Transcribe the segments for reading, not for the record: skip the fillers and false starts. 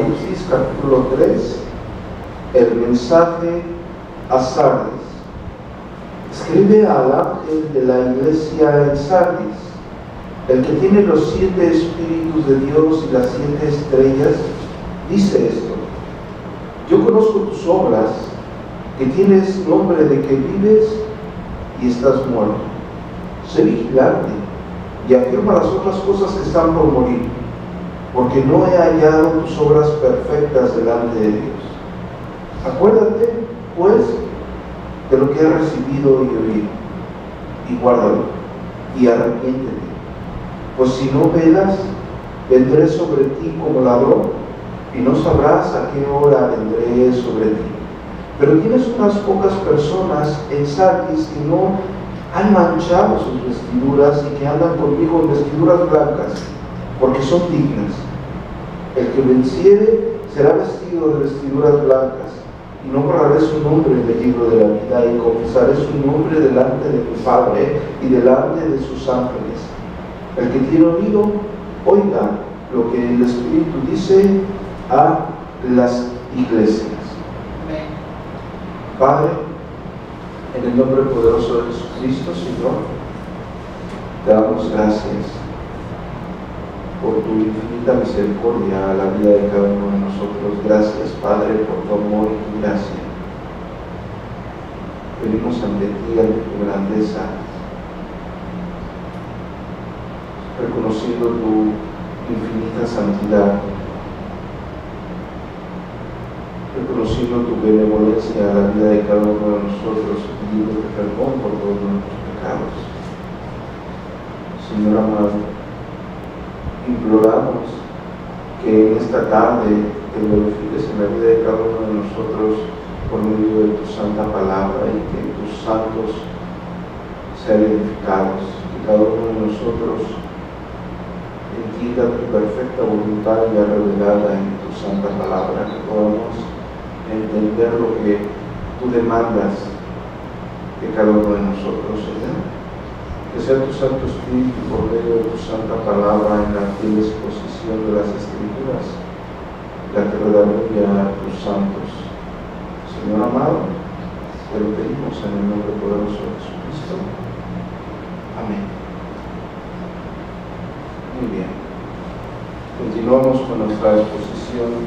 Apocalipsis capítulo 3, el mensaje a Sardis. Escribe al ángel de la iglesia en Sardis, el que tiene los 7 espíritus de Dios y las 7 estrellas, dice esto: yo conozco tus obras, que tienes nombre de que vives y estás muerto. Sé vigilante y afirma las otras cosas que están por morir, porque no he hallado tus obras perfectas delante de Dios. Acuérdate, pues, de lo que has recibido y oído, y guárdalo, y arrepiéntete, pues si no velas, vendré sobre ti como ladrón, y no sabrás a qué hora vendré sobre ti. Pero tienes unas pocas personas en Sardis que no han manchado sus vestiduras y que andan conmigo en vestiduras blancas, porque son dignas. El que venciere será vestido de vestiduras blancas, y no borraré su nombre en el libro de la vida, y confesaré su nombre delante de mi Padre y delante de sus ángeles. El que tiene oído, oiga lo que el Espíritu dice a las iglesias. Padre, en el nombre poderoso de Jesucristo, Señor, te damos gracias por tu infinita misericordia a la vida de cada uno de nosotros. Gracias, Padre, por tu amor y tu gracia. Venimos ante ti, ante tu grandeza, reconociendo tu infinita santidad, reconociendo tu benevolencia a la vida de cada uno de nosotros, pidiendo perdón por todos nuestros pecados. Señor amado, imploramos que en esta tarde te glorifiques en la vida de cada uno de nosotros por medio de tu santa palabra, y que tus santos sean edificados, que cada uno de nosotros entienda tu perfecta voluntad ya revelada en tu santa palabra, que podamos entender lo que tú demandas de cada uno de nosotros, Señor. Que sea tu Santo Espíritu por medio de tu santa palabra en la fiel exposición de las Escrituras la que redarguya a tus santos. Señor amado, te lo pedimos en el nombre poderoso de Jesucristo. Amén. Muy bien. Continuamos con nuestra exposición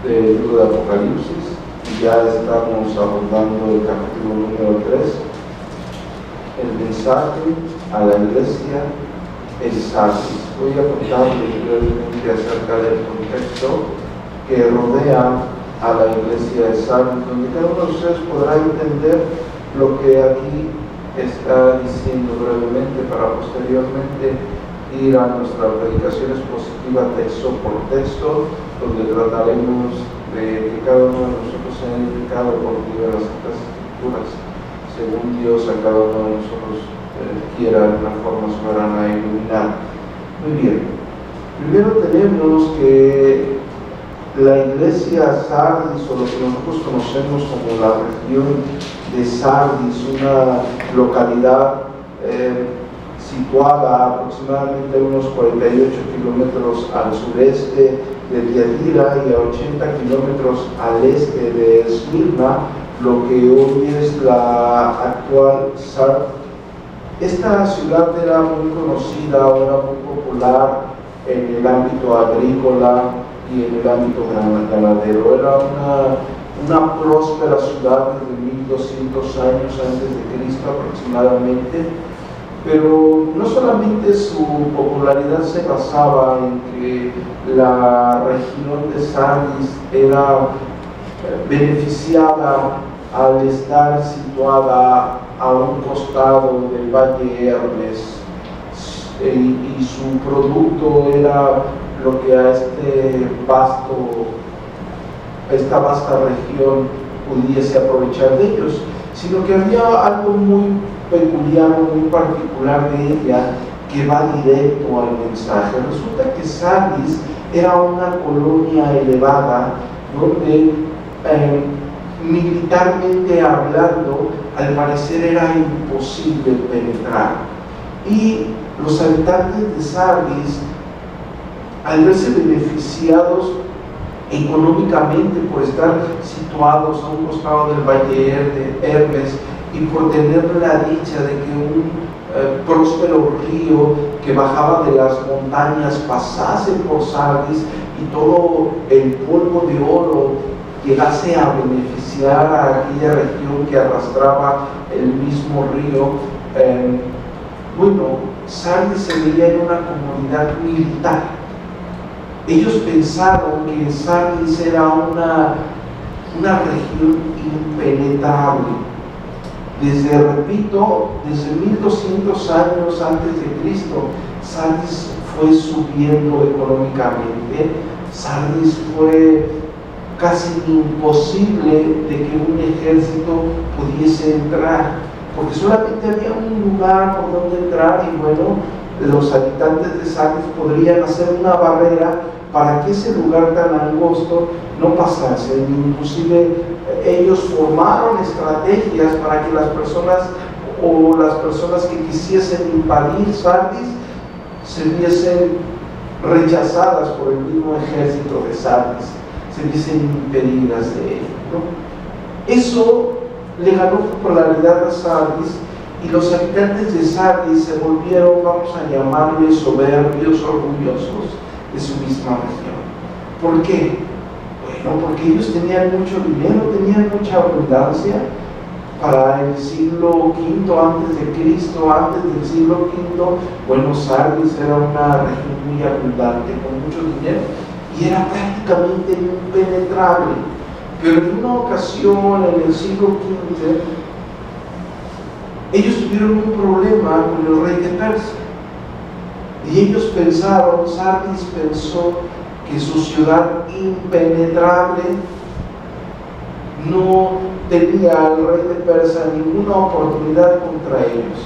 del libro de Apocalipsis, y ya estamos abordando el capítulo número 3, el mensaje a la iglesia en Sardis. Voy a contarles brevemente acerca del contexto que rodea a la iglesia de Sardis, donde cada uno de ustedes podrá entender lo que aquí está diciendo brevemente, para posteriormente ir a nuestra predicación expositiva texto por texto, donde trataremos de que cada uno de nosotros sea edificado por medio de las Santas Escrituras, según Dios a cada uno de nosotros quiera de una forma soberana iluminar. Muy bien, primero tenemos que la iglesia Sardis, o lo que nosotros conocemos como la región de Sardis, una localidad situada aproximadamente a unos 48 kilómetros al sureste de Tiatira y a 80 kilómetros al este de Esmirna, lo que hoy es la actual Sardis. Esta ciudad era muy conocida, era muy popular en el ámbito agrícola y en el ámbito ganadero. Era una próspera ciudad desde 1200 años antes de Cristo aproximadamente, pero no solamente su popularidad se basaba en que la región de Sardis era beneficiada al estar situada a un costado del valle Hermes, y su producto era lo que a esta vasta región pudiese aprovechar de ellos, sino que había algo muy peculiar, muy particular de ella, que va directo al mensaje. Resulta que Sardis era una colonia elevada donde militarmente hablando, al parecer era imposible penetrar, y los habitantes de Sardis, al verse beneficiados económicamente por estar situados a un costado del valle de Hermes y por tener la dicha de que un próspero río que bajaba de las montañas pasase por Sardis y todo el polvo de oro llegase a beneficiar a aquella región que arrastraba el mismo río. Sardis se veía en una comunidad militar. Ellos pensaron que Sardis era una región impenetrable. Desde 1200 años antes de Cristo, Sardis fue subiendo económicamente. Sardis fue casi imposible de que un ejército pudiese entrar, porque solamente había un lugar por donde entrar y los habitantes de Sardis podrían hacer una barrera para que ese lugar tan angosto no pasase. Inclusive ellos formaron estrategias para que las personas que quisiesen invadir Sardis se viesen rechazadas por el mismo ejército de Sardis, se viesen impedidas de ello, ¿no? Eso le ganó popularidad a Sardis, y los habitantes de Sardis se volvieron, vamos a llamarles, soberbios, orgullosos de su misma región. ¿Por qué? Bueno, porque ellos tenían mucho dinero, tenían mucha abundancia. Para el siglo V antes de Cristo, antes del siglo V, Sardis era una región muy abundante, con mucho dinero, y era prácticamente impenetrable. Pero en una ocasión, en el siglo XV, ellos tuvieron un problema con el rey de Persia. Y ellos Sardis pensó que su ciudad impenetrable no tenía al rey de Persia ninguna oportunidad contra ellos.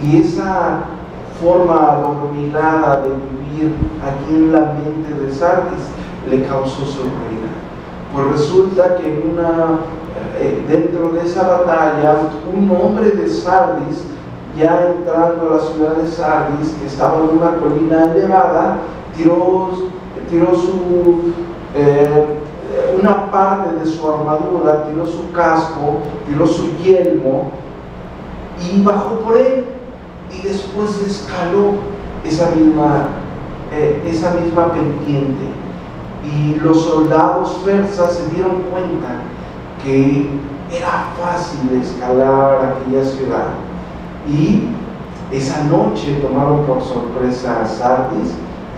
Y esa forma adormilada de vivir aquí en la mente de Sardis le causó su ruina. Pues resulta que dentro de esa batalla, un hombre de Sardis, ya entrando a la ciudad de Sardis, que estaba en una colina elevada, tiró una parte de su armadura, tiró su casco, tiró su yelmo y bajó por él, y después escaló esa misma pendiente. Y los soldados persas se dieron cuenta que era fácil escalar aquella ciudad, y esa noche tomaron por sorpresa a Sardis,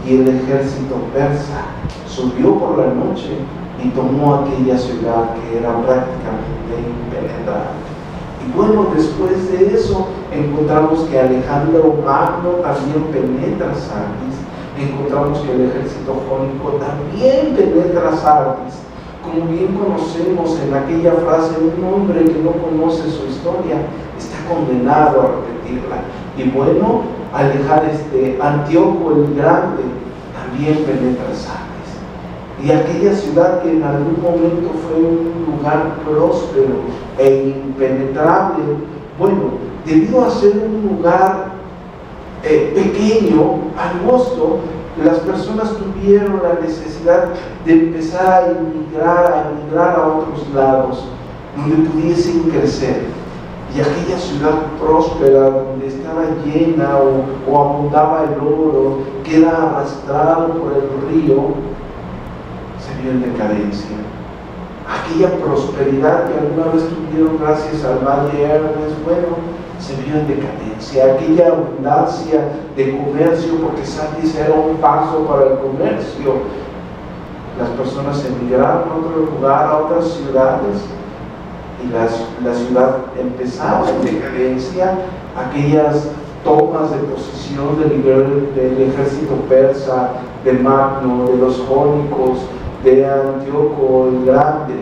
y el ejército persa subió por la noche y tomó aquella ciudad que era prácticamente impenetrable. Y después de eso encontramos que Alejandro Magno también penetra Sardis, encontramos que el ejército jónico también penetra Sardis. Como bien conocemos en aquella frase, un hombre que no conoce su historia está condenado a repetirla. Y Antíoco el Grande también penetra Sardis. Y aquella ciudad que en algún momento fue un lugar próspero e impenetrable, debido a ser un lugar pequeño, angosto, las personas tuvieron la necesidad de empezar a emigrar a otros lados donde pudiesen crecer. Y aquella ciudad próspera, donde estaba llena o abundaba el oro, que era arrastrado por el río, se vio en decadencia. Aquella prosperidad que alguna vez tuvieron gracias al valle Hermes, se vio en decadencia. Aquella abundancia de comercio, porque Sardis era un paso para el comercio, las personas emigraron a otro lugar, a otras ciudades, y la ciudad empezaba en decadencia. Aquellas tomas de posición del ejército persa, de Magno, de los jónicos, de Antíoco el Grande,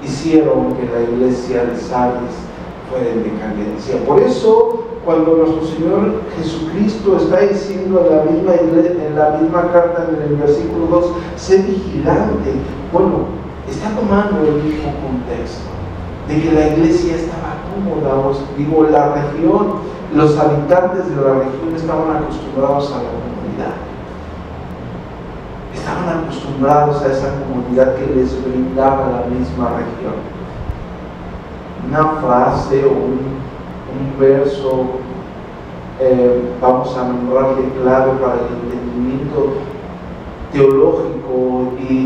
hicieron que la iglesia de Sardis fuera en decadencia. Por eso, cuando nuestro Señor Jesucristo está diciendo en la misma carta, en el versículo 2, sé vigilante, está tomando el mismo contexto de que la iglesia estaba cómoda, la región, los habitantes de la región estaban acostumbrados a la comunidad, estaban acostumbrados a esa comunidad que les brindaba la misma región. Una frase o un verso, vamos a nombrarle clave para el entendimiento teológico e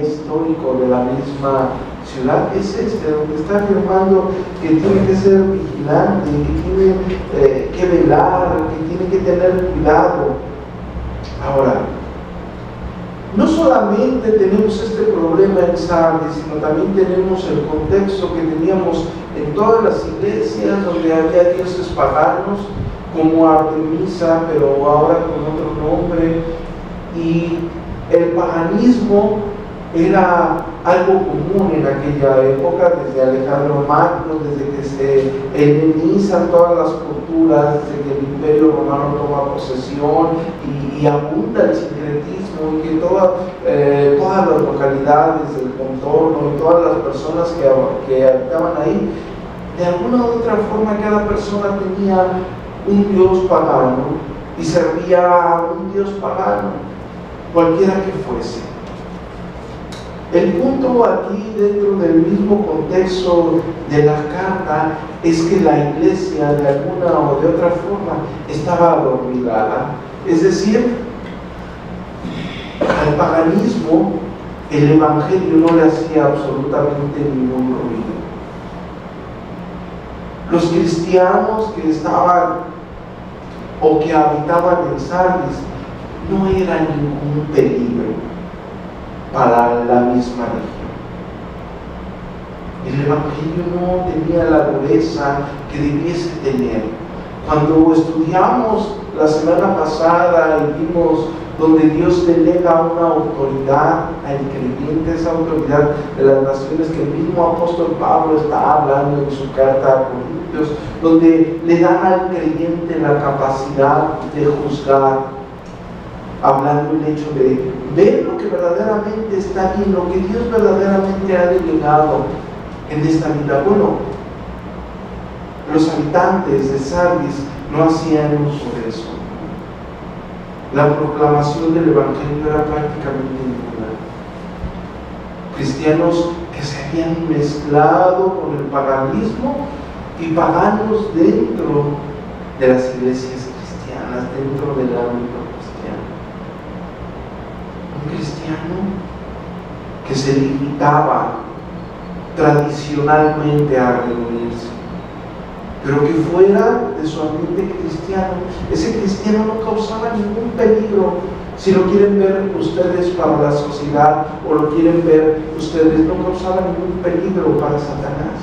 histórico de la misma ciudad, es donde está afirmando que tiene que ser vigilante, que tiene que velar, que tiene que tener cuidado. Ahora, no solamente tenemos este problema en Sardis, sino también tenemos el contexto que teníamos en todas las iglesias donde había dioses paganos, como Artemisa, pero ahora con otro nombre, y el paganismo era algo común en aquella época, desde Alejandro Magno, desde que se helenizan todas las culturas, desde que el Imperio Romano toma posesión y abunda el sincretismo, y que todas las localidades del contorno y todas las personas que habitaban ahí, de alguna u otra forma cada persona tenía un dios pagano y servía a un dios pagano, cualquiera que fuese. El punto aquí, dentro del mismo contexto de la carta, es que la iglesia de alguna o de otra forma estaba adormilada. Es decir, al paganismo el evangelio no le hacía absolutamente ningún ruido. Los cristianos que estaban o que habitaban en Sardis no eran ningún peligro para la misma región. El evangelio no tenía la dureza que debiese tener. Cuando estudiamos la semana pasada y vimos donde Dios delega una autoridad al creyente, esa autoridad de las naciones que el mismo apóstol Pablo está hablando en su carta a Corintios, donde le dan al creyente la capacidad de juzgar, hablando el hecho de ver lo que verdaderamente está bien, lo que Dios verdaderamente ha delegado en esta vida. Bueno, los habitantes de Sardis no hacían uso de eso. La proclamación del evangelio era prácticamente nula. Cristianos que se habían mezclado con el paganismo y paganos dentro de las iglesias cristianas, dentro del ámbito cristiano. Un cristiano que se limitaba tradicionalmente a reunirse, pero que fuera de su ambiente cristiano, ese cristiano no causaba ningún peligro. Si lo quieren ver ustedes para la sociedad o lo quieren ver ustedes, no causaba ningún peligro para Satanás.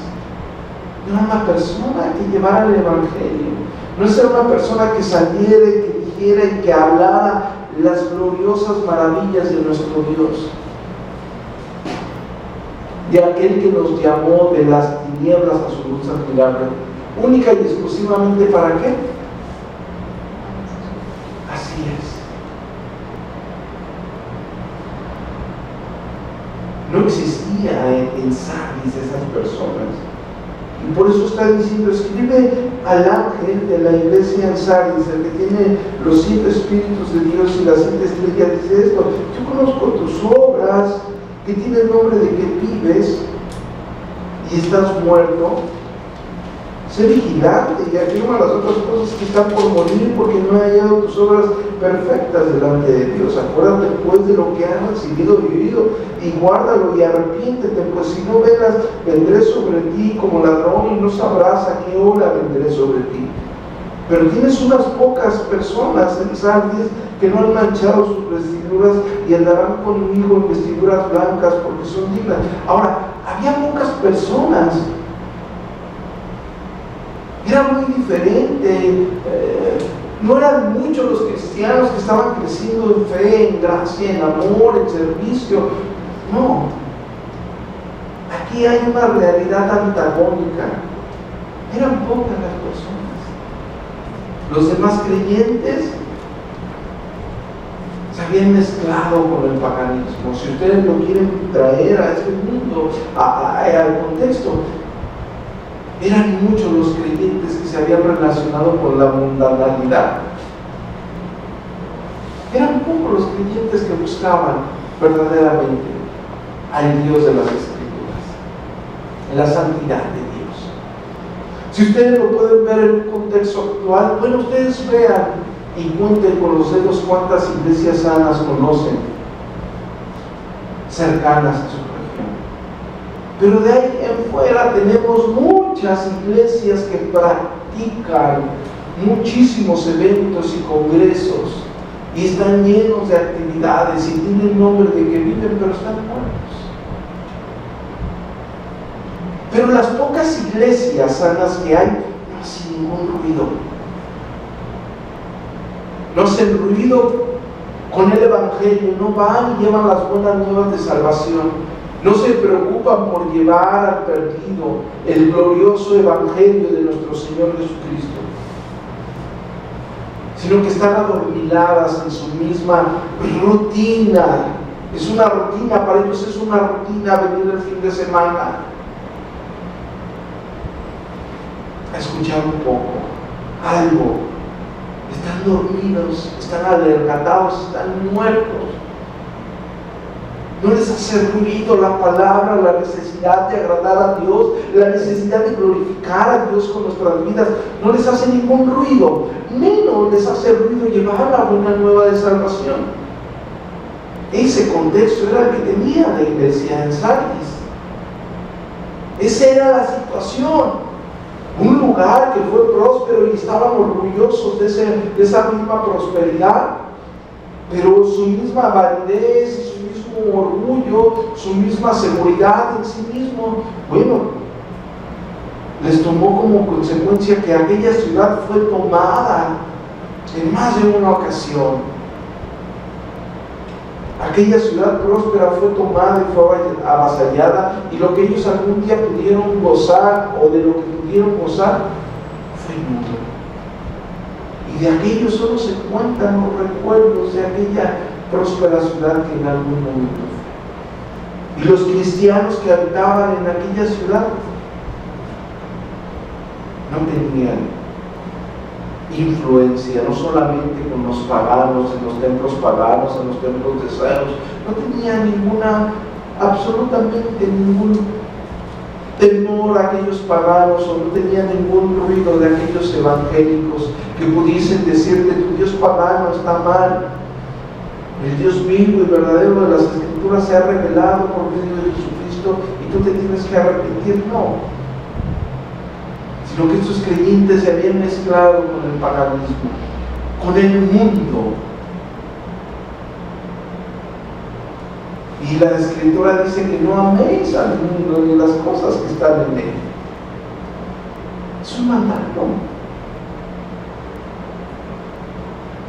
No era una persona que llevara el evangelio, no era una persona que saliera y que dijera y que hablara las gloriosas maravillas de nuestro Dios, de aquel que nos llamó de las tinieblas a su luz admirable, única y exclusivamente ¿para qué? Así es. No existía en Sardis esas personas. Y por eso está diciendo, escribe al ángel de la iglesia en Sardis, el que tiene los 7 espíritus de Dios y las 7 estrellas, dice esto: yo conozco tus obras, que tiene el nombre de que vives y estás muerto. Sé vigilante y afirma las otras cosas que están por morir, porque no he hallado tus obras perfectas delante de Dios. Acuérdate pues de lo que has recibido y oído, y guárdalo y arrepiéntete, pues si no velas, vendré sobre ti como ladrón y no sabrás a qué hora vendré sobre ti. Pero tienes unas pocas personas en Sardis que no han manchado sus vestiduras y andarán conmigo en vestiduras blancas porque son dignas. Ahora, había pocas personas. Era muy diferente, no eran muchos los cristianos que estaban creciendo en fe, en gracia, en amor, en servicio. No, aquí hay una realidad antagónica. Eran pocas las personas. Los demás creyentes se habían mezclado con el paganismo. Si ustedes lo quieren traer a este mundo, al contexto, eran muchos los creyentes que se habían relacionado con la mundanalidad. Eran pocos los creyentes que buscaban verdaderamente al Dios de las Escrituras, en la santidad de Dios. Si ustedes lo pueden ver en un contexto actual, bueno, ustedes vean y cuenten con los dedos cuántas iglesias sanas conocen, cercanas a su región. Pero de ahí en fuera tenemos muchas iglesias que practican muchísimos eventos y congresos y están llenos de actividades y tienen nombre de que viven, pero están muertos. Pero las pocas iglesias sanas que hay no hacen ningún ruido. No hacen ruido con el Evangelio, no van y llevan las buenas nuevas de salvación. No se preocupan por llevar al perdido el glorioso Evangelio de nuestro Señor Jesucristo, sino que están adormiladas en su misma rutina. Es una rutina, para ellos es una rutina venir el fin de semana a escuchar un poco, algo. Están dormidos, están alergatados, están muertos. No les hace ruido la palabra, la necesidad de agradar a Dios, la necesidad de glorificar a Dios con nuestras vidas. No les hace ningún ruido, menos les hace ruido llevar la buena nueva de salvación. Ese contexto era el que tenía la iglesia en Sardis. Esa era la situación. Un lugar que fue próspero y estaban orgullosos de esa misma prosperidad, pero su misma validez, su mismo orgullo, su misma seguridad en sí mismo, bueno, les tomó como consecuencia que aquella ciudad fue tomada en más de una ocasión. Aquella ciudad próspera fue tomada y fue avasallada, y lo que ellos algún día pudieron gozar, o de lo que pudieron gozar, fue nulo. Y de aquello solo se cuentan los recuerdos de aquella próspera ciudad que en algún momento fue. Y los cristianos que habitaban en aquella ciudad no tenían influencia, no solamente con los paganos, en los templos paganos, en los templos de Zeus, no tenía absolutamente ningún temor a aquellos paganos, o no tenía ningún ruido de aquellos evangélicos que pudiesen decirte: tu Dios pagano está mal, el Dios vivo y verdadero de las Escrituras se ha revelado por medio de Jesucristo y tú te tienes que arrepentir. No, sino que estos creyentes se habían mezclado con el paganismo, con el mundo. Y la Escritura dice que no améis al mundo ni las cosas que están en él. Es un mandato.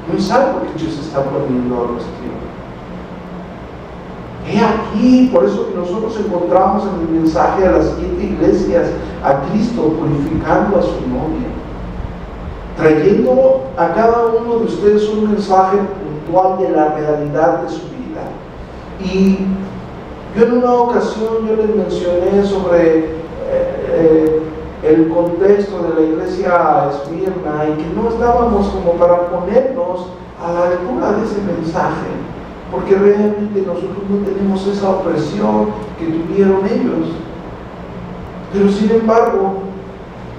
No es algo que Dios está poniendo a nuestro tiempo. He aquí, por eso que nosotros encontramos en el mensaje a las 7 iglesias a Cristo purificando a su novia, trayendo a cada uno de ustedes un mensaje puntual de la realidad de su vida. Y yo en una ocasión les mencioné sobre el contexto de la iglesia Esmirna, y que no estábamos como para ponernos a la altura de ese mensaje, porque realmente nosotros no tenemos esa opresión que tuvieron ellos. Pero sin embargo,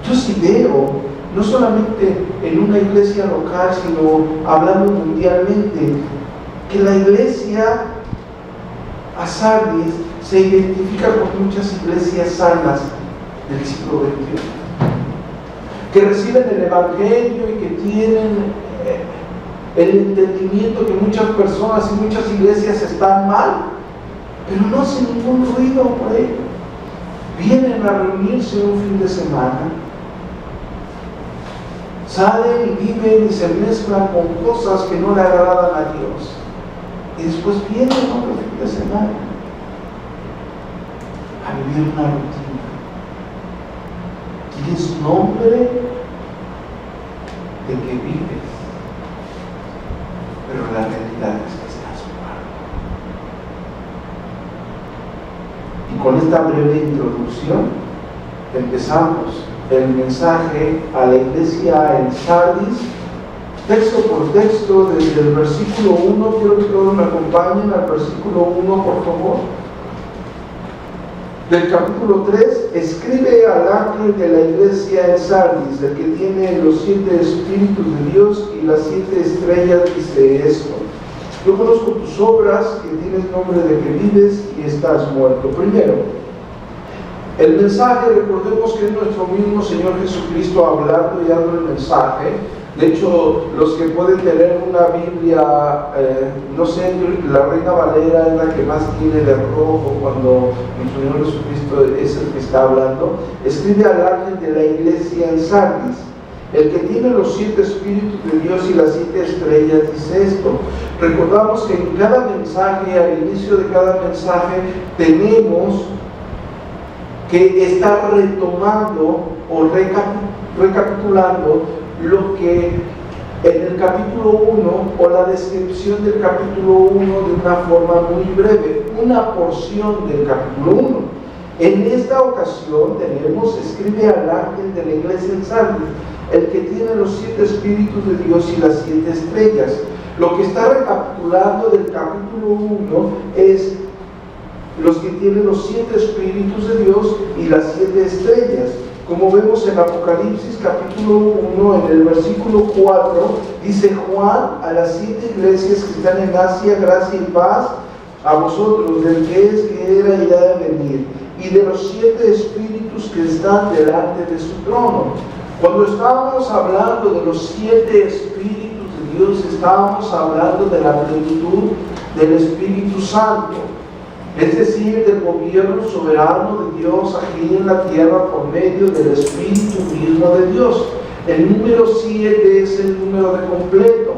yo sí veo, no solamente en una iglesia local, sino hablando mundialmente, que la iglesia a Sardis se identifica con muchas iglesias sanas del siglo XXI, que reciben el Evangelio y que tienen el entendimiento que muchas personas y muchas iglesias están mal, pero no hacen ningún ruido por ello. Vienen a reunirse un fin de semana, salen y viven y se mezclan con cosas que no le agradan a Dios, y después vienen otro fin de semana a vivir una rutina. Tienes nombre de que vives, pero la realidad es que estás muerto. Y con esta breve introducción empezamos el mensaje a la iglesia en Sardis, texto por texto, desde el versículo 1, quiero que todos me acompañen al versículo 1, por favor. Del capítulo 3, escribe al ángel de la iglesia en Sardis, el que tiene los 7 espíritus de Dios y las 7 estrellas, dice esto: yo conozco tus obras, que tienes nombre de que vives y estás muerto. Primero, el mensaje, recordemos que es nuestro mismo Señor Jesucristo hablando y dando el mensaje. De hecho, los que pueden tener una Biblia, no sé, la Reina Valera es la que más tiene de rojo cuando el Señor Jesucristo es el que está hablando. Escribe al ángel de la iglesia en Sardis, el que tiene los 7 espíritus de Dios y las 7 estrellas, dice esto. Recordamos que en cada mensaje, al inicio de cada mensaje, tenemos que estar retomando o recapitulando lo que en el capítulo 1 o la descripción del capítulo 1 de una forma muy breve, una porción del capítulo 1. En esta ocasión tenemos, escribe al ángel de la iglesia en Sardis, el que tiene los 7 espíritus de Dios y las 7 estrellas. Lo que está recapitulando del capítulo 1 es los que tienen los 7 espíritus de Dios y las 7 estrellas. Como vemos en Apocalipsis capítulo 1, en el versículo 4, dice: Juan, a las 7 iglesias que están en Asia, gracia y paz a vosotros, del que es, que era y ha de venir, y de los 7 espíritus que están delante de su trono. Cuando estábamos hablando de los 7 espíritus de Dios, estábamos hablando de la plenitud del Espíritu Santo, es decir, del gobierno soberano de Dios aquí en la tierra por medio del Espíritu mismo de Dios. El número 7 es el número de completo.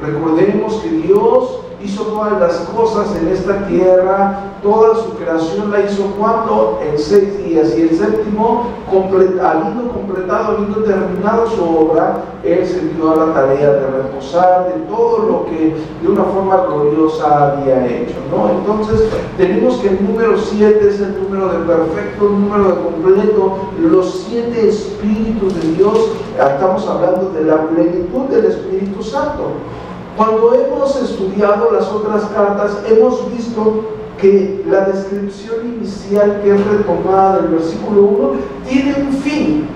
Recordemos que Dios hizo todas las cosas en esta tierra, toda su creación la hizo cuando en 6 días, y el séptimo, habiendo completado, habiendo terminado su obra, Él se dio a la tarea de reposar de todo lo que de una forma gloriosa había hecho, ¿no? Entonces tenemos que el número 7 es el número de perfecto, el número de completo, los 7 espíritus de Dios. Estamos hablando de la plenitud del Espíritu Santo. Cuando hemos estudiado las otras cartas, hemos visto que la descripción inicial, que es retomada del versículo 1, tiene un fin.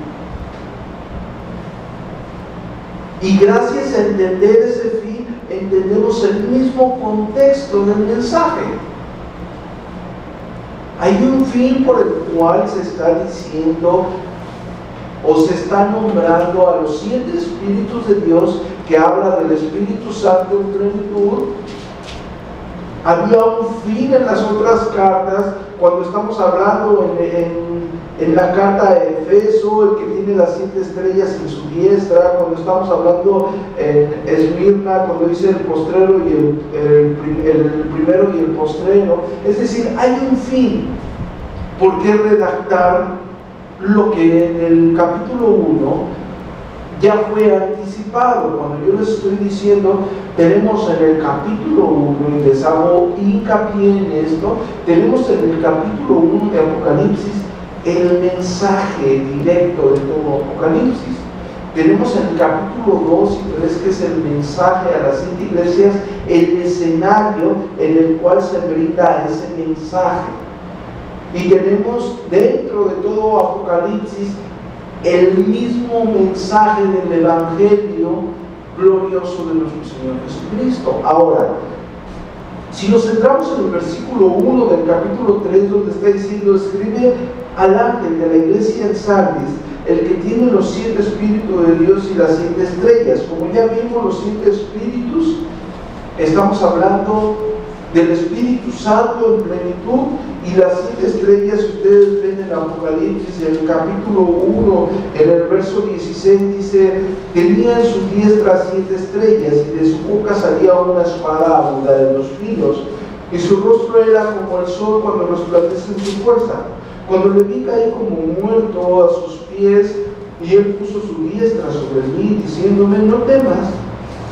Y gracias a entender ese fin, entendemos el mismo contexto del mensaje. Hay un fin por el cual se está diciendo o se está nombrando a los 7 espíritus de Dios, que habla del Espíritu Santo en plenitud. Había un fin en las otras cartas, cuando estamos hablando en la carta de Efeso, el que tiene las 7 estrellas en su diestra, cuando estamos hablando en Esmirna, cuando dice el postrero y el primero y el postrero. Es decir, hay un fin. ¿Por qué redactar lo que en el capítulo 1 ya fue anticipado? Cuando yo les estoy diciendo, tenemos en el capítulo 1, y les hago hincapié en esto, tenemos en el capítulo 1 de Apocalipsis el mensaje directo de todo Apocalipsis. Tenemos en el capítulo 2 y 3, que es el mensaje a las 7 iglesias, el escenario en el cual se brinda ese mensaje. Y tenemos dentro de todo Apocalipsis el mismo mensaje del Evangelio glorioso de nuestro Señor Jesucristo. Ahora, si nos centramos en el versículo 1 del capítulo 3, donde está diciendo: escribe al ángel de la iglesia en Sardis, el que tiene los 7 espíritus de Dios y las 7 estrellas. Como ya vimos, los 7 espíritus, estamos hablando del Espíritu Santo en plenitud, y las 7 estrellas, ustedes ven en Apocalipsis, en el capítulo 1, en el verso 16, dice: tenía en su diestra 7 estrellas, y de su boca salía una espada aguda de 2 filos, y su rostro era como el sol cuando resplandece en su fuerza. Cuando le vi, caí como muerto a sus pies, y él puso su diestra sobre mí, diciéndome: no temas,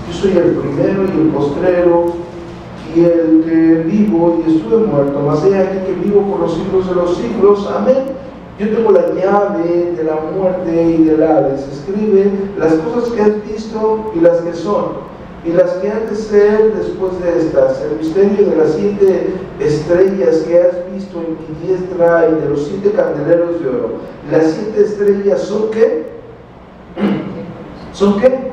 yo soy el primero y el postrero, y el que vivo, y estuve muerto, mas he aquí que vivo por los siglos de los siglos. Amén. Yo tengo la llave de la muerte y del Hades. Escribe las cosas que has visto y las que son, y las que han de ser después de estas. El misterio de las 7 estrellas que has visto en mi diestra y de los 7 candeleros de oro. Las 7 estrellas son ¿qué? ¿Son qué?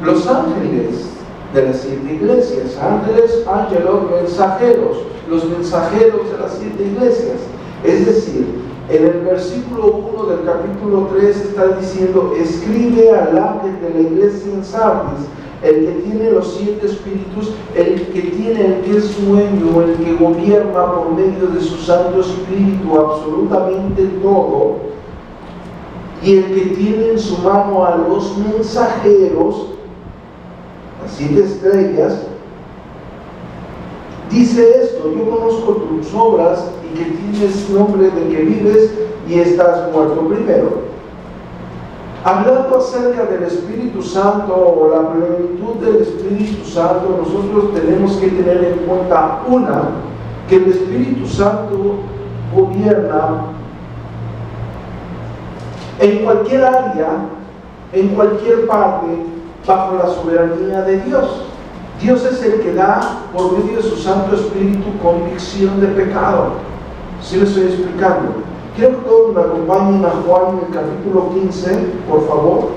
Los ángeles de las 7 iglesias. Ángeles, ángelos, mensajeros. Los mensajeros de las 7 iglesias. Es decir, en el versículo 1 del capítulo 3 está diciendo: escribe al ángel de la iglesia en Sardis, el que tiene los 7 espíritus, el que tiene el que es dueño, el que gobierna por medio de su Santo Espíritu absolutamente todo, y el que tiene en su mano a los mensajeros, las 7 estrellas, dice esto: yo conozco tus obras y que tienes nombre de que vives y estás muerto. Primero, hablando acerca del Espíritu Santo o la plenitud del Espíritu Santo, nosotros tenemos que tener en cuenta que el Espíritu Santo gobierna en cualquier área, en cualquier parte, bajo la soberanía de Dios. Dios es el que da, por medio de su Santo Espíritu, convicción de pecado. ¿Sí me estoy explicando? Quiero que todos me acompañen a Juan en el capítulo 15, por favor.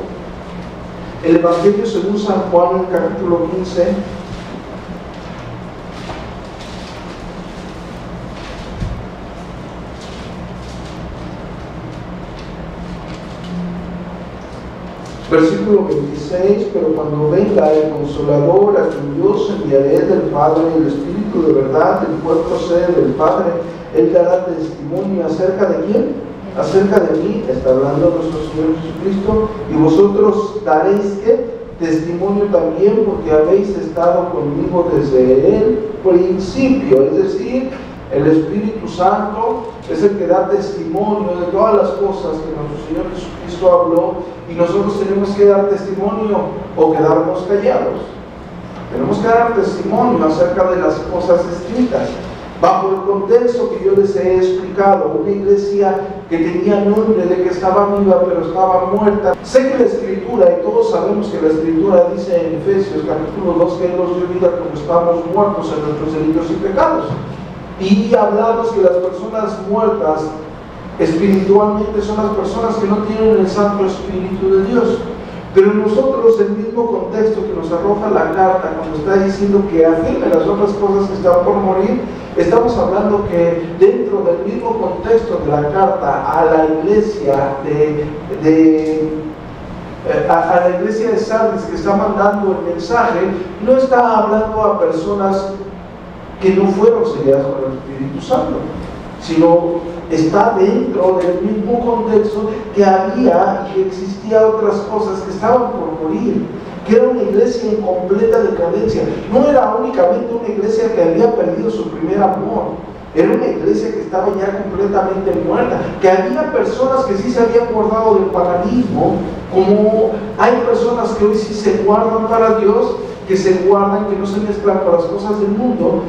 El Evangelio según San Juan en el capítulo 15. Versículo 26: pero cuando venga el Consolador, a quien yo os enviaré del Padre, el Espíritu de verdad, el cual procede del Padre, Él dará testimonio acerca de ¿quién? Acerca de mí, está hablando nuestro Señor Jesucristo, y vosotros daréis ¿qué? Testimonio también, porque habéis estado conmigo desde el principio. Es decir, el Espíritu Santo es el que da testimonio de todas las cosas que nuestro Señor Jesucristo habló, y nosotros tenemos que dar testimonio o quedarnos callados. Tenemos que dar testimonio acerca de las cosas escritas, bajo el contexto que yo les he explicado. Una iglesia que tenía nombre de que estaba viva pero estaba muerta. Sé que la Escritura, y todos sabemos que la Escritura dice en Efesios capítulo 2 que Él nos dio vida cuando estábamos muertos en nuestros delitos y pecados. Y hablamos que las personas muertas espiritualmente son las personas que no tienen el Santo Espíritu de Dios. Pero nosotros, el mismo contexto que nos arroja la carta, cuando está diciendo que afirme las otras cosas que están por morir, estamos hablando que dentro del mismo contexto de la carta a la iglesia a la iglesia de Sardis, que está mandando el mensaje, no está hablando a personas que no fueron selladas con el Espíritu Santo, sino está dentro del mismo contexto que había y que existía otras cosas que estaban por morir, que era una iglesia en completa decadencia. No era únicamente una iglesia que había perdido su primer amor, era una iglesia que estaba ya completamente muerta, que había personas que sí se habían guardado del paganismo, como hay personas que hoy sí se guardan para Dios, que se guardan, que no se mezclan con las cosas del mundo,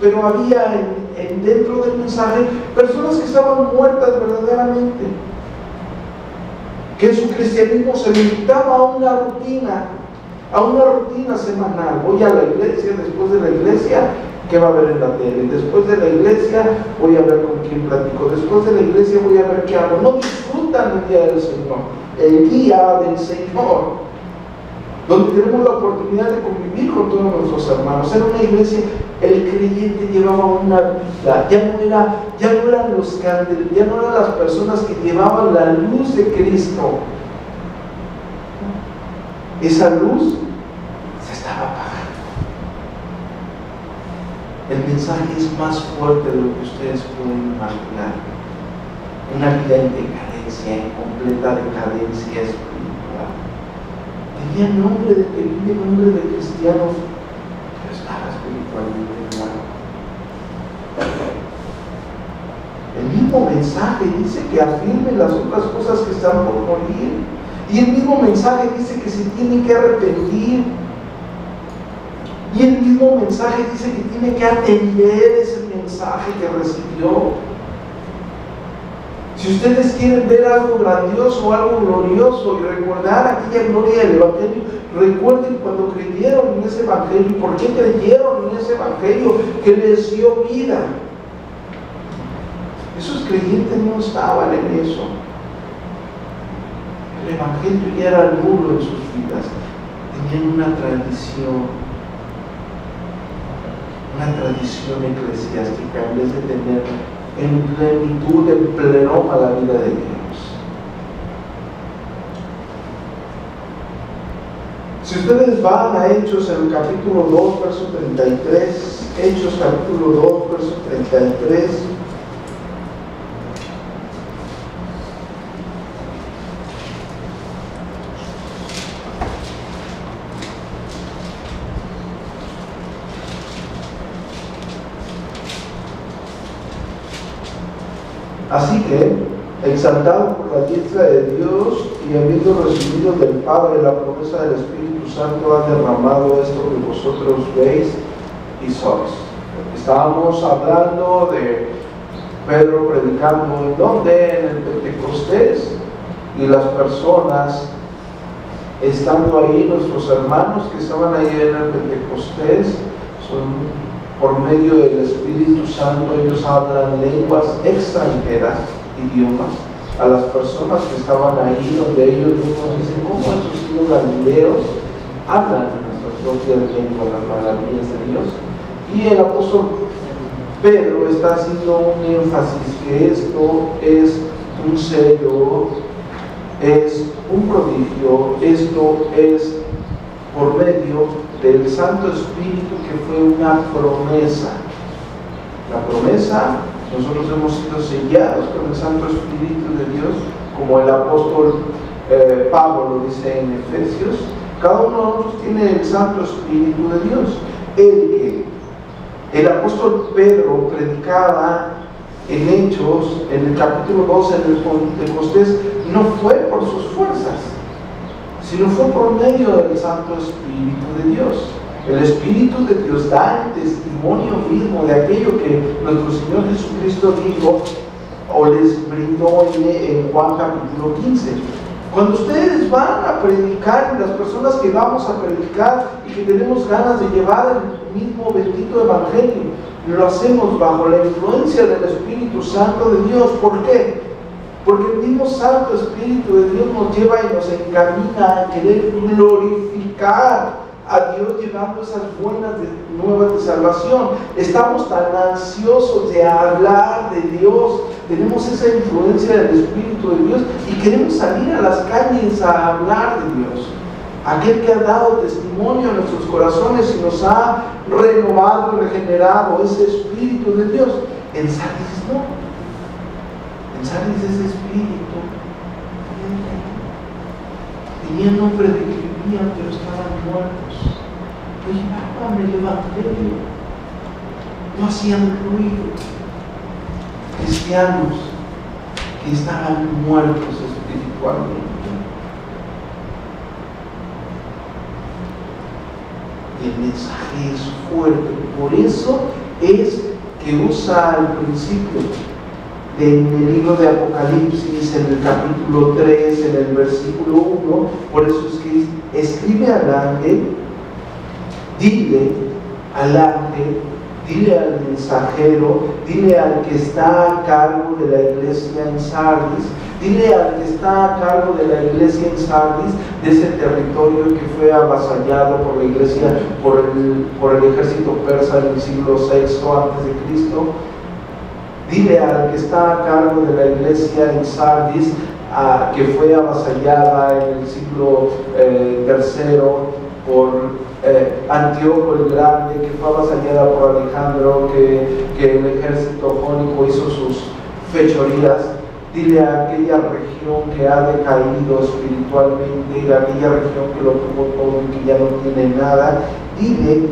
pero había dentro del mensaje personas que estaban muertas verdaderamente, que su cristianismo se limitaba a una rutina semanal. Voy a la iglesia, después de la iglesia, ¿qué va a haber en la tele? Después de la iglesia voy a ver con quién platico, después de la iglesia voy a ver qué hago. No disfrutan el día del Señor, el día del Señor, donde tenemos la oportunidad de convivir con todos nuestros hermanos. Era una iglesia, el creyente llevaba una vida, ya no eran los cándidos, ya no eran las personas que llevaban la luz de Cristo. Esa luz se estaba apagando. El mensaje es más fuerte de lo que ustedes pueden imaginar. Una vida en decadencia, en completa decadencia espiritual. Tenía nombre de que vive, nombre de cristiano, pero estaba espiritualmente muerto. El mismo mensaje dice que afirme las otras cosas que están por morir, y el mismo mensaje dice que se tiene que arrepentir, y el mismo mensaje dice que tiene que atender ese mensaje que recibió. Si ustedes quieren ver algo grandioso, algo glorioso y recordar aquella gloria del Evangelio, recuerden cuando creyeron en ese Evangelio. ¿Por qué creyeron en ese Evangelio que les dio vida? Esos creyentes no estaban en eso. El Evangelio ya era nulo en sus vidas. Tenían una tradición eclesiástica en vez de tener en plenitud, en plenoma la vida de Dios. Si ustedes van a Hechos en el capítulo 2, verso 33, Hechos capítulo 2, verso 33, así que, exaltado por la diestra de Dios y habiendo recibido del Padre la promesa del Espíritu Santo, ha derramado esto que vosotros veis y sois. Estábamos hablando de Pedro predicando en donde, en el Pentecostés, y las personas estando ahí, nuestros hermanos que estaban ahí en el Pentecostés, por medio del Espíritu Santo, ellos hablan lenguas extranjeras, idiomas, a las personas que estaban ahí, donde ellos mismos dicen, ¿cómo estos hijos galileos hablan en nuestras propias lenguas las maravillas de Dios? Y el apóstol Pedro está haciendo un énfasis que esto es un sello, es un prodigio, esto es por medio del Santo Espíritu, que fue una promesa. La promesa, nosotros hemos sido sellados con el Santo Espíritu de Dios, como el apóstol Pablo lo dice en Efesios. Cada uno de nosotros tiene el Santo Espíritu de Dios. El apóstol Pedro predicaba en Hechos, en el capítulo 2, en el Pentecostés, no fue por sus fuerzas, sino fue por medio del Santo Espíritu de Dios. El Espíritu de Dios da el testimonio mismo de aquello que nuestro Señor Jesucristo dijo o les brindó en Juan capítulo 15. Cuando ustedes van a predicar, y las personas que vamos a predicar y que tenemos ganas de llevar el mismo bendito Evangelio, lo hacemos bajo la influencia del Espíritu Santo de Dios. ¿Por qué? Porque el mismo Santo Espíritu de Dios nos lleva y nos encamina a querer glorificar a Dios llevando esas buenas nuevas de salvación. Estamos tan ansiosos de hablar de Dios, tenemos esa influencia del Espíritu de Dios y queremos salir a las calles a hablar de Dios. Aquel que ha dado testimonio en nuestros corazones y nos ha renovado y regenerado, ese Espíritu de Dios. En Sardis no. En Sardis ese Espíritu tenía nombre de que vivían, pero estaban muertos. No llevaban el Evangelio, no hacían ruido. Cristianos que estaban muertos espiritualmente. Y el mensaje es fuerte, por eso es que usa al principio en el libro de Apocalipsis, en el capítulo 3, en el versículo 1, por eso es que escribe al ángel, dile al ángel, dile al mensajero, dile al que está a cargo de la iglesia en Sardis, dile al que está a cargo de la iglesia en Sardis, de ese territorio que fue avasallado por la iglesia, por el ejército persa en el siglo VI antes de Cristo. Dile al que está a cargo de la iglesia en Sardis, que fue avasallada en el siglo III por Antíoco el Grande, que fue avasallada por Alejandro, que el ejército jónico hizo sus fechorías. Dile a aquella región que ha decaído espiritualmente, a aquella región que lo tuvo todo y que ya no tiene nada. Dile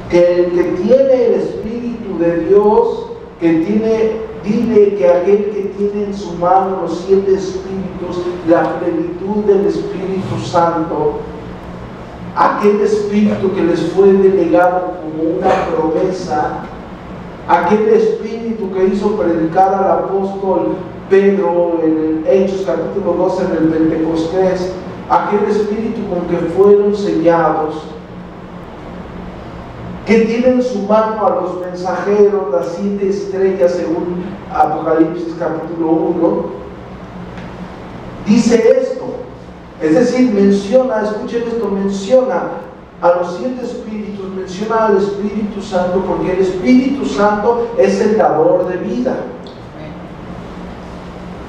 que el que tiene el Espíritu de Dios, dile que aquel que tiene en su mano los 7 espíritus, la plenitud del Espíritu Santo, aquel espíritu que les fue delegado como una promesa, aquel espíritu que hizo predicar al apóstol Pedro en el Hechos capítulo 12, en el Pentecostés, aquel espíritu con que fueron sellados, que tiene en su mano a los mensajeros, las 7 estrellas según Apocalipsis capítulo 1, dice esto, es decir, menciona, escuchen esto, menciona a los 7 espíritus, menciona al Espíritu Santo, porque el Espíritu Santo es el dador de vida.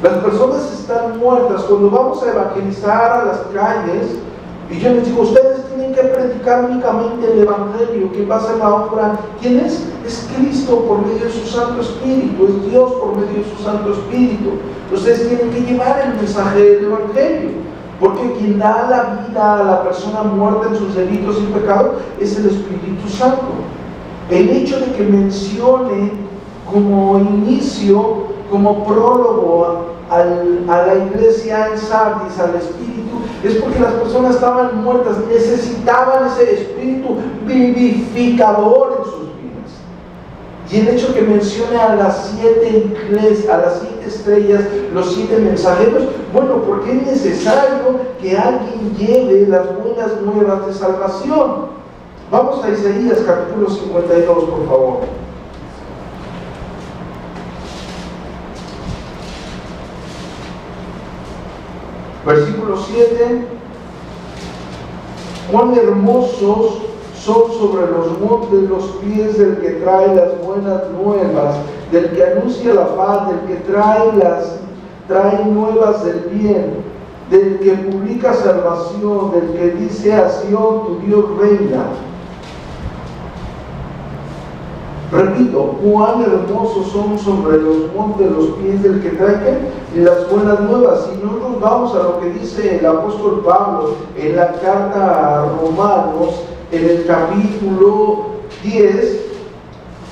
Las personas están muertas. Cuando vamos a evangelizar a las calles, y yo les digo, ustedes tienen que predicar únicamente el Evangelio. ¿Quién va a hacer la obra? ¿Quién es? Es Cristo por medio de su Santo Espíritu, es Dios por medio de su Santo Espíritu. Ustedes tienen que llevar el mensaje del Evangelio, porque quien da la vida a la persona muerta en sus delitos y pecados es el Espíritu Santo. El hecho de que mencione como inicio, como prólogo a la iglesia en Sardis, al Espíritu, es porque las personas estaban muertas, necesitaban ese Espíritu vivificador en sus vidas. Y el hecho que mencione a las 7 iglesias, a las 7 estrellas, los 7 mensajeros, bueno, porque es necesario que alguien lleve las buenas nuevas de salvación. Vamos a Isaías capítulo 52, por favor. Versículo 7. Cuán hermosos son sobre los montes los pies del que trae las buenas nuevas, del que anuncia la paz, del que trae nuevas del bien, del que publica salvación, del que dice a Sión, tu Dios reina. Repito, cuán hermosos son sobre los montes los pies del que trae las buenas nuevas. Si no nos vamos a lo que dice el apóstol Pablo en la carta a Romanos, en el capítulo 10,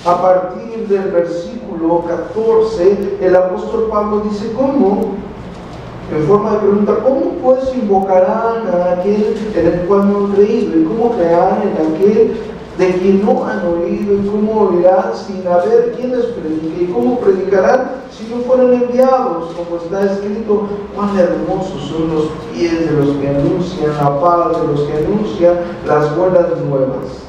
a partir del versículo 14, el apóstol Pablo dice, ¿cómo? En forma de pregunta, ¿cómo pues invocarán a aquel en el cual no han creído? ¿Y cómo creerán en aquel de quien no han oído? ¿Y cómo oirán sin haber quien les predique? ¿Y cómo predicarán si no fueron enviados? Como está escrito, cuán hermosos son los pies de los que anuncian la paz, de los que anuncian las buenas nuevas.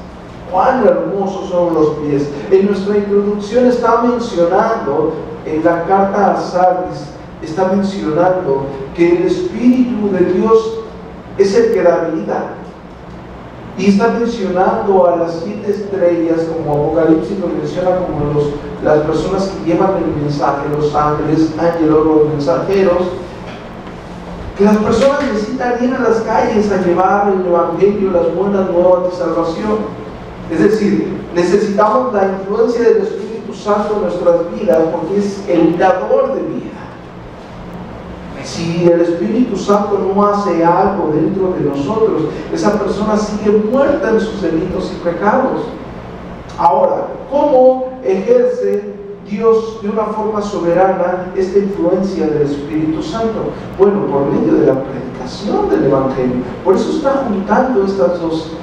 Cuán hermosos son los pies. En nuestra introducción está mencionando, en la carta a Sardis, está mencionando que el Espíritu de Dios es el que da vida. Y está mencionando a las 7 estrellas, como Apocalipsis lo menciona, como las personas que llevan el mensaje, los ángeles, los mensajeros, que las personas necesitan ir a las calles a llevar el Evangelio, las buenas nuevas de salvación. Es decir, necesitamos la influencia del Espíritu Santo en nuestras vidas, porque es el dador de vida. Si el Espíritu Santo no hace algo dentro de nosotros, esa persona sigue muerta en sus delitos y pecados. Ahora, ¿cómo ejerce Dios de una forma soberana esta influencia del Espíritu Santo? Bueno, por medio de la predicación del Evangelio. Por eso está juntando estas dos,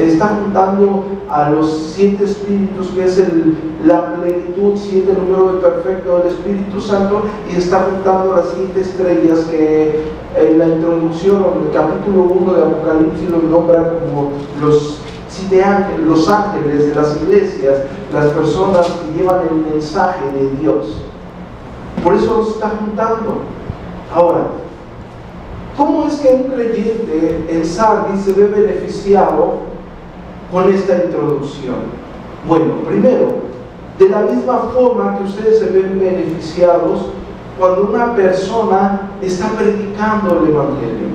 está juntando a los 7 espíritus, que es la plenitud, 7 número perfecto del Espíritu Santo, y está juntando las 7 estrellas que en la introducción, en el capítulo 1 de Apocalipsis, lo nombra como los 7 ángeles, los ángeles de las iglesias, las personas que llevan el mensaje de Dios. Por eso los está juntando. Ahora, ¿cómo es que un creyente en Sardis se ve beneficiado con esta introducción? Bueno, primero, de la misma forma que ustedes se ven beneficiados cuando una persona está predicando el Evangelio.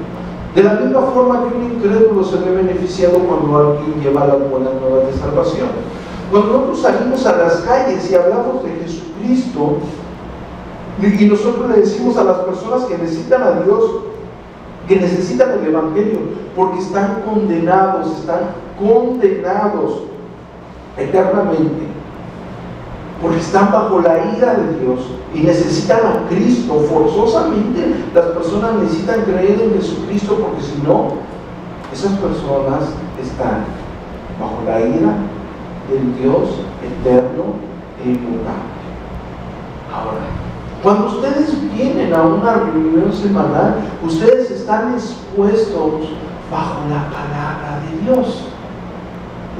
De la misma forma que un incrédulo se ve beneficiado cuando alguien lleva las buenas nuevas de salvación. Cuando nosotros salimos a las calles y hablamos de Jesucristo, y nosotros le decimos a las personas que necesitan a Dios, que necesitan el Evangelio, porque están condenados eternamente, porque están bajo la ira de Dios y necesitan a Cristo. Forzosamente las personas necesitan creer en Jesucristo, porque si no, esas personas están bajo la ira del Dios eterno e inmutable. Ahora, Cuando ustedes vienen a una reunión semanal, ustedes están expuestos bajo la palabra de Dios.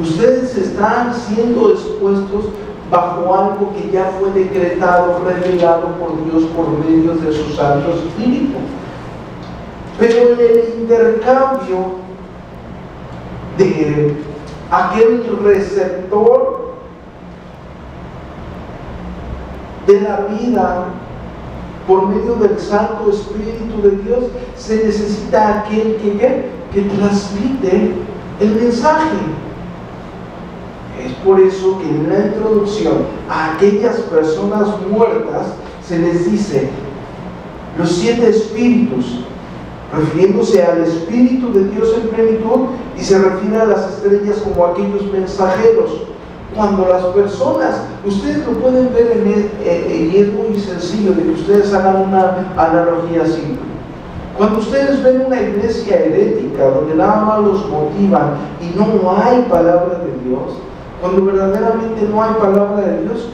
Ustedes están siendo expuestos bajo algo que ya fue decretado, revelado por Dios por medio de su Santo Espíritu. Pero en el intercambio de aquel receptor de la vida por medio del Santo Espíritu de Dios, se necesita aquel que transmite el mensaje. Es por eso que en la introducción a aquellas personas muertas se les dice los 7 espíritus, refiriéndose al Espíritu de Dios en plenitud, y se refiere a las estrellas como aquellos mensajeros. Cuando las personas, ustedes lo pueden ver y es muy sencillo de que ustedes hagan una analogía simple. Cuando ustedes ven una iglesia herética donde nada más los motivan y no hay palabra de Dios, cuando verdaderamente no hay palabra de Dios,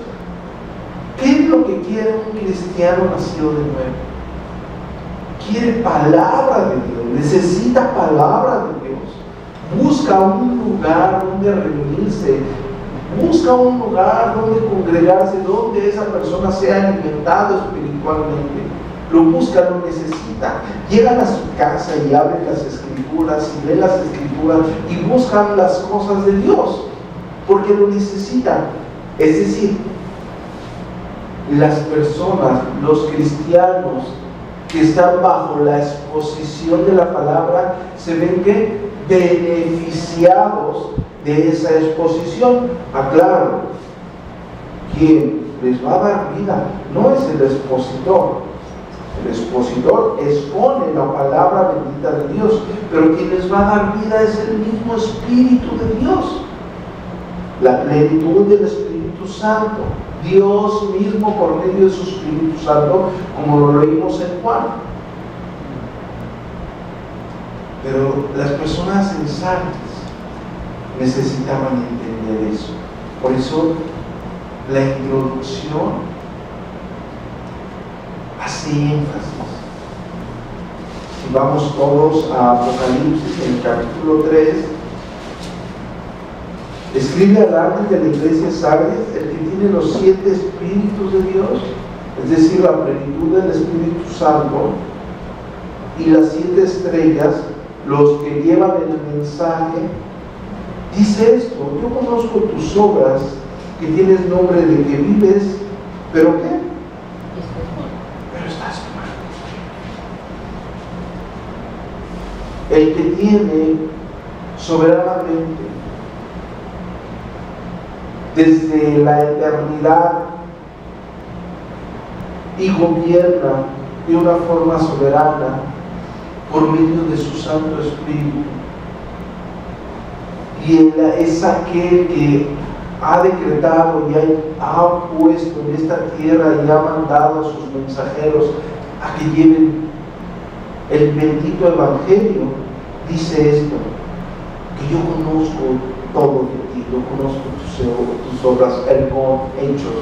¿qué es lo que quiere un cristiano nacido de nuevo? Quiere palabra de Dios, necesita palabra de Dios, busca un lugar donde reunirse, busca un lugar donde congregarse, donde esa persona sea alimentada espiritualmente. Lo busca, lo necesita. Llegan a su casa y abren las escrituras y leen las escrituras y buscan las cosas de Dios, porque lo necesitan. Es decir, las personas, los cristianos que están bajo la exposición de la palabra, se ven que beneficiados de esa exposición. Aclaro, quien les va a dar vida no es el expositor. El expositor expone la palabra bendita de Dios, pero quien les va a dar vida es el mismo Espíritu de Dios, la plenitud del Espíritu Santo, Dios mismo por medio de su Espíritu Santo, como lo leímos en Juan. Pero las personas en Sardis necesitaban entender eso. Por eso la introducción hace énfasis. Si vamos todos a Apocalipsis, en el capítulo 3, escribe al ángel de la iglesia de Sardis, el que tiene los 7 espíritus de Dios, es decir, la plenitud del Espíritu Santo, y las 7 estrellas, los que llevan el mensaje. Dice esto: yo conozco tus obras, que tienes nombre de que vives, pero ¿qué? Pero estás muerto. El que tiene soberanamente desde la eternidad y gobierna de una forma soberana por medio de su Santo Espíritu. Y Él es aquel que ha decretado y ha puesto en esta tierra y ha mandado a sus mensajeros a que lleven el bendito Evangelio. Dice esto: que yo conozco todo de ti, yo conozco tus obras, hechos,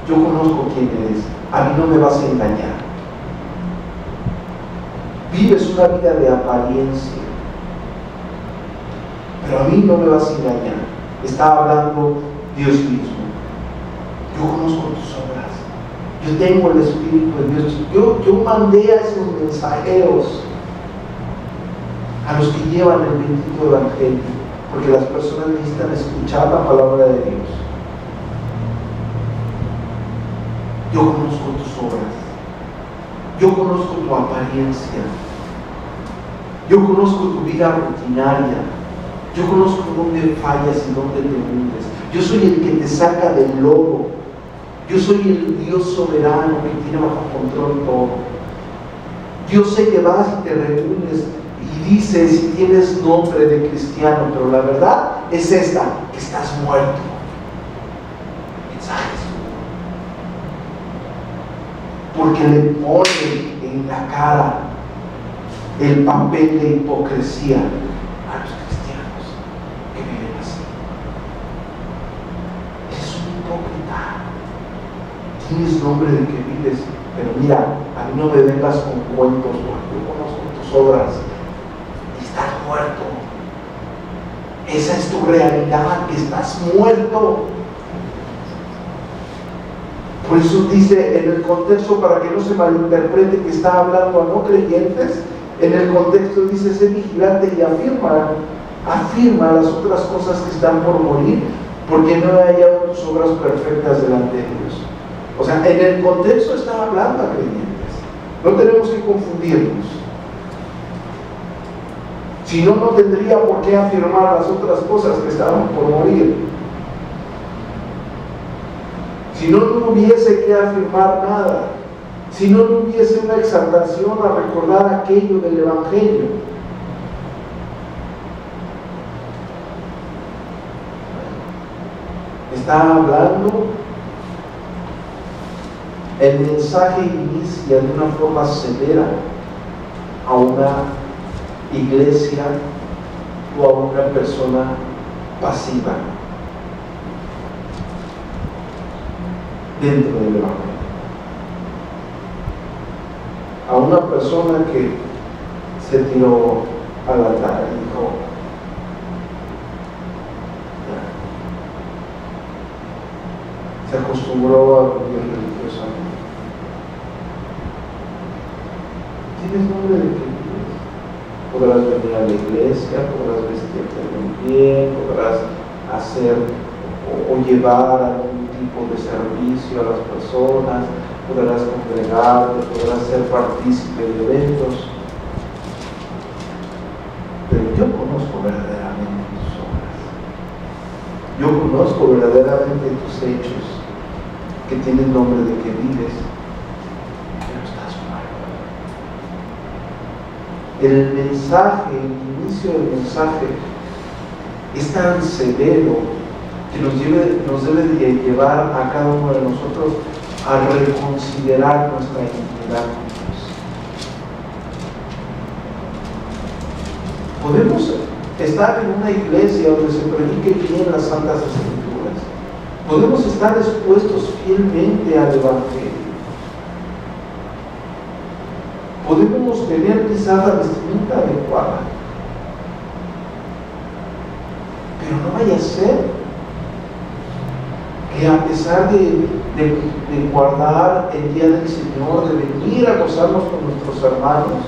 yo conozco quién eres, a mí no me vas a engañar. Vives una vida de apariencia, pero a mí no me vas a engañar. Está hablando Dios mismo. Yo conozco tus obras, yo tengo el Espíritu de Dios, yo mandé a esos mensajeros, a los que llevan el bendito Evangelio, porque las personas necesitan escuchar la palabra de Dios. Yo conozco tus obras, yo conozco tu apariencia, yo conozco tu vida rutinaria, yo conozco dónde fallas y dónde te hundes. Yo soy el que te saca del lodo, yo soy el Dios soberano que tiene bajo control todo. Yo sé que vas y te reúnes y dices si tienes nombre de cristiano, pero la verdad es esta, que estás muerto. Mensajes. Porque le ponen en la cara el papel de hipocresía a los cristianos que viven así. Eres un hipócrita. Tienes nombre de que vives, Pero mira, a mí no me vengas con cuentos, porque yo conozco tus obras y estás muerto. Esa es tu realidad, que estás muerto. Por eso dice en el contexto, para que no se malinterprete que está hablando a no creyentes, en el contexto dice: sé vigilante y afirma las otras cosas que están por morir, porque no haya tus obras perfectas delante de Dios. O sea, en el contexto está hablando a creyentes. No tenemos que confundirnos. Si no, no tendría por qué afirmar las otras cosas que estaban por morir. Si no, no hubiese que afirmar nada. Si no, no hubiese una exaltación a recordar aquello del Evangelio. Está hablando, el mensaje inicia de una forma severa a una iglesia o a una persona pasiva dentro del Evangelio. A una persona que se tiró al altar y dijo: se acostumbró a vivir religiosamente. ¿Tienes nombre de que vives? Podrás venir a la iglesia, podrás vestirte muy bien, podrás hacer o llevar algún tipo de servicio a las personas, podrás congregarte, podrás ser partícipe de eventos. Pero yo conozco verdaderamente tus obras. Yo conozco verdaderamente tus hechos, que tienen nombre de que vives, pero estás muerto. El mensaje, el inicio del mensaje es tan severo que nos debe de llevar a cada uno de nosotros a reconsiderar nuestra intimidad con Dios. Podemos estar en una iglesia donde se predique bien las Santas Escrituras. Podemos estar expuestos fielmente al Evangelio. Podemos tener quizás la vestimenta adecuada. Pero no vaya a ser que a pesar de guardar el día del Señor, de venir a gozarnos con nuestros hermanos,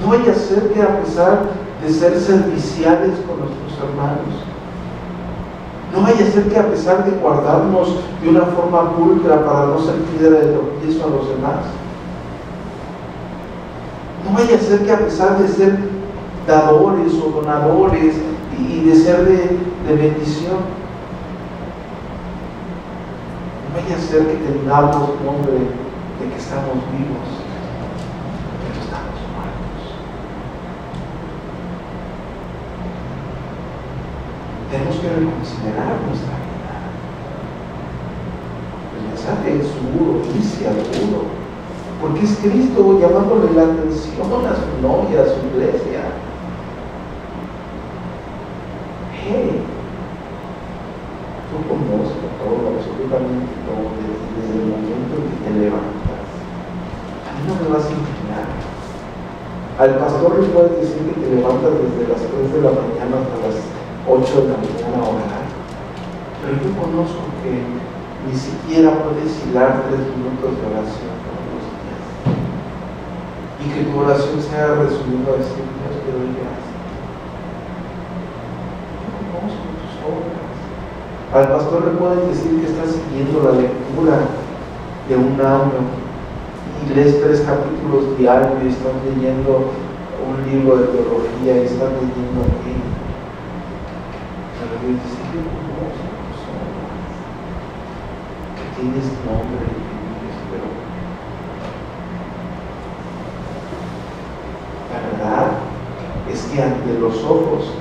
no vaya a ser que a pesar de ser serviciales con nuestros hermanos, no vaya a ser que a pesar de guardarnos de una forma pulcra para no ser piedra de tropiezo a los demás, no vaya a ser que a pesar de ser dadores o donadores y de ser de bendición, no vaya a ser que tengamos nombre de que estamos vivos, pero estamos muertos. Tenemos que reconsiderar nuestra vida. El mensaje es duro, inicia duro, porque es Cristo llamándole la atención a su novia, a su iglesia. Hey, yo conozco todo, absolutamente todo, desde el momento en que te levantas. A mí no me vas a inclinar. Al pastor le puedes decir que te levantas desde las 3 de la mañana hasta las 8 de la mañana a orar. Pero yo conozco que ni siquiera puedes hilar 3 minutos de oración todos los días. Y que tu oración sea resumida a decir: Dios, te doy gracias. Yo conozco tus obras. Al pastor le puedes decir que estás siguiendo la lectura de un año y lees 3 capítulos diarios y estás leyendo un libro de teología y estás leyendo aquí. Pero Dios dice: yo conozco tus obras, que tienes nombre y que vives, pero la verdad es que ante los ojos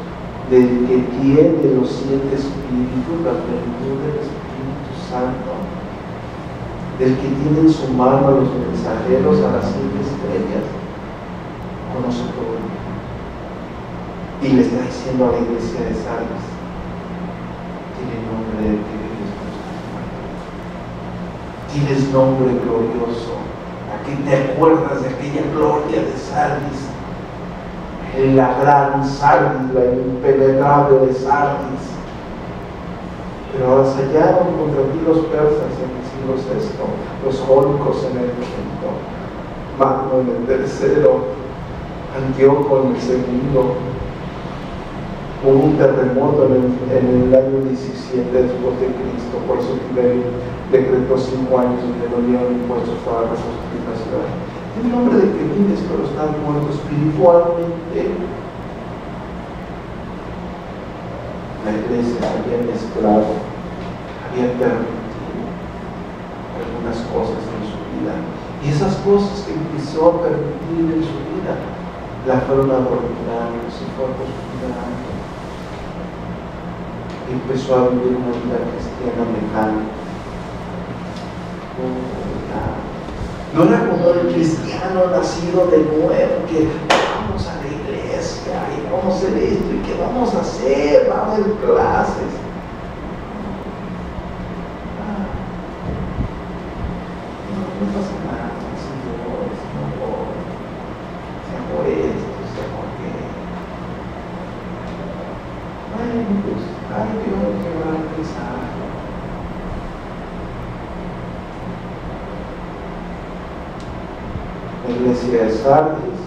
del que tiene los 7 espíritus, la plenitud del Espíritu Santo, del que tiene en su mano a los mensajeros, a las 7 estrellas, conoce todo el mundo. Y le está diciendo a la iglesia de Sardis: tiene nombre de que Dios no está muerto. tienes nombre glorioso. Aquí te acuerdas de aquella gloria de Sardis, la gran Sardis, la impenetrable de Sardis. Pero avasallaron contra ti los persas en el siglo VI, los jónicos en el quinto, Magno en el tercero, Antíoco en el segundo. Hubo un terremoto en el año 17 después de Cristo, por eso Tiberio decretó 5 años donde no dieron impuestos para reconstruir la ciudad. En nombre de que vives, pero estás muerto espiritualmente. La iglesia se había mezclado, había permitido algunas cosas en su vida, y esas cosas que empezó a permitir en su vida la fueron adornando, se fue acostumbrando. Empezó a vivir una vida cristiana mecánica. No era como el cristiano nacido de nuevo, que vamos a la iglesia y vamos a hacer esto y qué vamos a hacer, va a haber clases. No pasa nada, Señor, se hago esto, se hago aquello. Bueno, pues, ay Dios, que va a pensar. La iglesia de Sardis,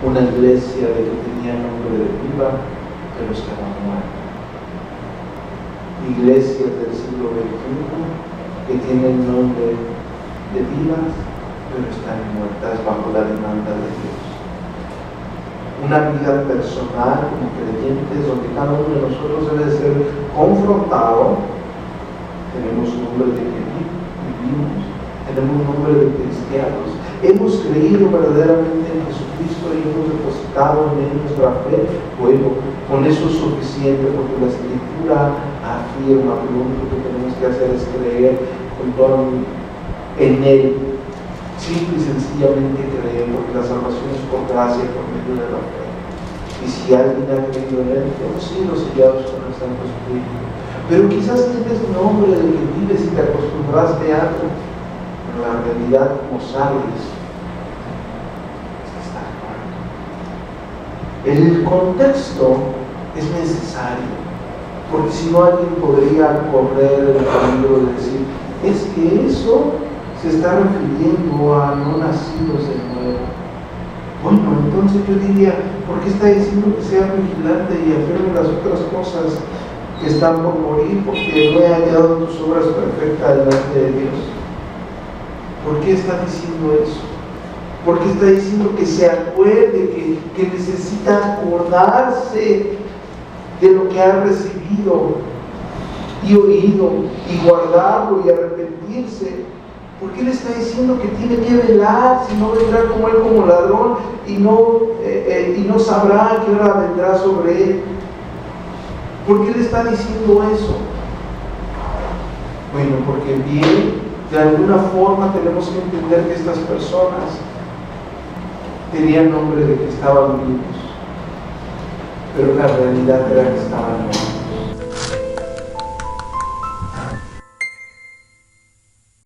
una iglesia de que tenía nombre de viva, pero estaba muerta. Iglesias del siglo XXI que tienen nombre de vivas, pero están muertas bajo la demanda de Dios. Una vida personal como creyentes donde cada uno de nosotros debe ser confrontado. Tenemos nombre de que vivimos, tenemos nombre de cristianos, hemos creído verdaderamente en Jesucristo y hemos depositado en Él nuestra fe. Bueno, con eso es suficiente, porque la Escritura afirma que lo único que tenemos que hacer es creer en Él. Simple y sencillamente creer, porque la salvación es por gracia, por medio de la fe. Y si alguien ha creído en Él, hemos sido sellados con el Santo Espíritu. Pero quizás tienes nombre de que vives y te acostumbraste a algo, pero la realidad, como sabes, es que está muerto. El contexto es necesario, porque si no alguien podría correr el peligro de decir, es que eso se está refiriendo a no nacidos de nuevo. Bueno, entonces yo diría, ¿por qué está diciendo que sea vigilante y afirme las otras cosas que están por morir? Porque no he hallado tus obras perfectas delante de Dios. ¿Por qué está diciendo eso? ¿Por qué está diciendo que se acuerde, que necesita acordarse de lo que ha recibido y oído y guardarlo y arrepentirse? ¿Por qué le está diciendo que tiene que velar, si no vendrá como él como ladrón y no sabrá qué hora vendrá sobre él? ¿Por qué le está diciendo eso? Bueno, porque bien, de alguna forma tenemos que entender que estas personas tenían nombre de que estaban vivos, pero la realidad era que estaban muertos.